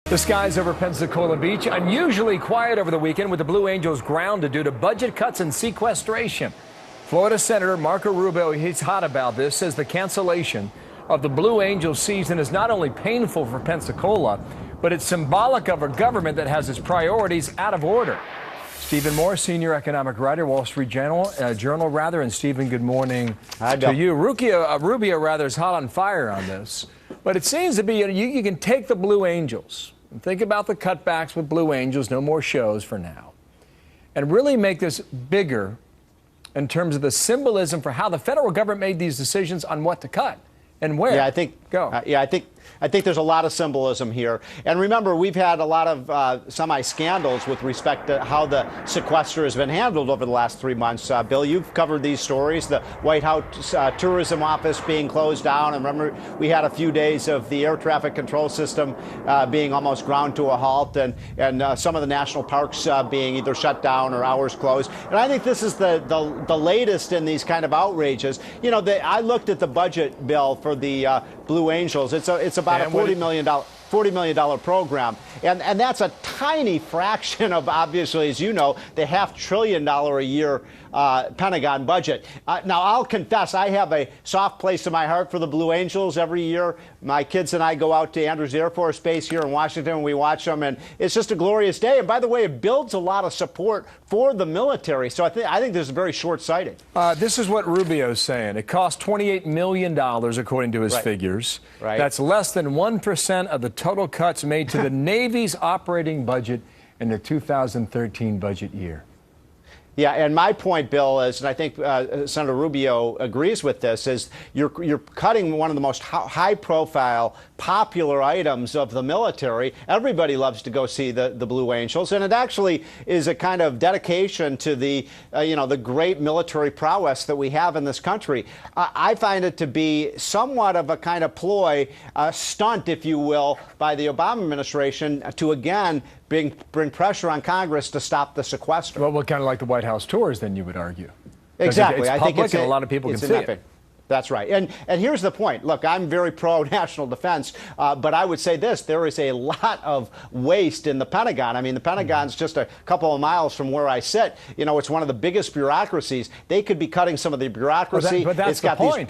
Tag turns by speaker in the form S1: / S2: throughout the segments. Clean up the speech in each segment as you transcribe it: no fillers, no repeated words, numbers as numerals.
S1: The skies over Pensacola Beach unusually quiet over the weekend with the Blue Angels grounded due to budget cuts and sequestration. Florida Senator Marco Rubio, he's hot about this, says the cancellation of the Blue Angels season is not only painful for Pensacola, but it's symbolic of a government that has its priorities out of order. Stephen Moore, senior economic writer, Wall Street Journal, and Stephen, good morning to you. Rubio rather is hot on fire on this, but it seems to be you can take the Blue Angels and think about the cutbacks with Blue Angels, no more shows for now, and really make this bigger in terms of the symbolism for how the federal government made these decisions on what to cut and where.
S2: Yeah, I think there's a lot of symbolism here. And remember, we've had a lot of semi-scandals with respect to how the sequester has been handled over the last 3 months. Bill, you've covered these stories, the White House tourism office being closed down. And remember, we had a few days of the air traffic control system being almost ground to a halt, and some of the national parks being either shut down or hours closed. And I think this is the latest in these kind of outrages. You know, I looked at the budget, Bill, for the Blue Angels. It's about a $40 million program. And that's a tiny fraction of, obviously, as you know, the $500 billion a year Pentagon budget. Now, I'll confess, I have a soft place in my heart for the Blue Angels. Every year, my kids and I go out to Andrews Air Force Base here in Washington, and we watch them, and it's just a glorious day. And by the way, it builds a lot of support for the military. So I think this is very short-sighted.
S1: This is what Rubio's saying. It costs $28 million, according to his figures.
S2: Right.
S1: That's less than 1% of the total cuts made to the Navy's operating budget in the 2013 budget year.
S2: Yeah, and my point, Bill, is, and I think Senator Rubio agrees with this, is you're cutting one of the most high-profile, popular items of the military. Everybody loves to go see the Blue Angels, and it actually is a kind of dedication to the the great military prowess that we have in this country. I find it to be somewhat of a kind of ploy, a stunt, if you will, by the Obama administration to again bring pressure on Congress to stop the sequester.
S1: Well, kind of like the White House tours, then, you would argue.
S2: Exactly.
S1: It's public, and a lot of people can see it.
S2: That's right. And here's the point. Look, I'm very pro-national defense, but I would say this. There is a lot of waste in the Pentagon. I mean, the Pentagon's just a couple of miles from where I sit. You know, it's one of the biggest bureaucracies. They could be cutting some of the bureaucracy.
S1: But that's the point.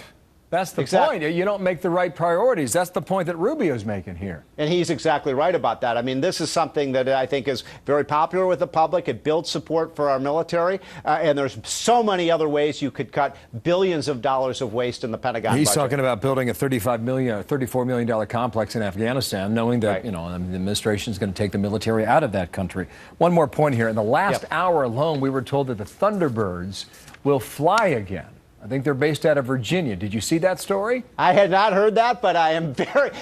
S1: That's the point. You don't make the right priorities. That's the point that Rubio's making here.
S2: And he's exactly right about that. I mean, this is something that I think is very popular with the public. It builds support for our military. And there's so many other ways you could cut billions of dollars of waste in the Pentagon budget.
S1: He's talking about building a $34 million complex in Afghanistan, knowing that, the administration is going to take the military out of that country. One more point here. In the last hour alone, we were told that the Thunderbirds will fly again. I think they're based out of Virginia. Did you see that story?
S2: I had not heard that, but I am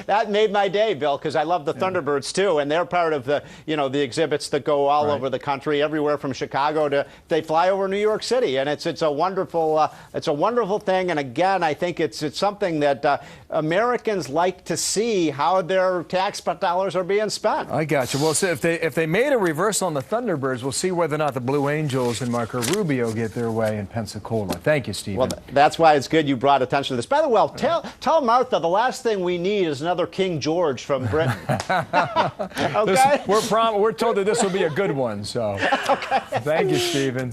S2: that made my day, Bill, because I love the Thunderbirds too, and they're part of the, the exhibits that go all over the country, everywhere from Chicago to, they fly over New York City, and it's a wonderful thing. And again, I think it's something that Americans like to see how their tax dollars are being spent.
S1: I got you. Well, so if they made a reversal on the Thunderbirds, we'll see whether or not the Blue Angels and Marco Rubio get their way in Pensacola. Thank you, Stephen.
S2: Well, that's why it's good you brought attention to this. By the way, tell Martha the last thing we need is another King George from Britain. Okay?
S1: We're told that this will be a good one, so.
S2: Okay.
S1: Thank you, Stephen.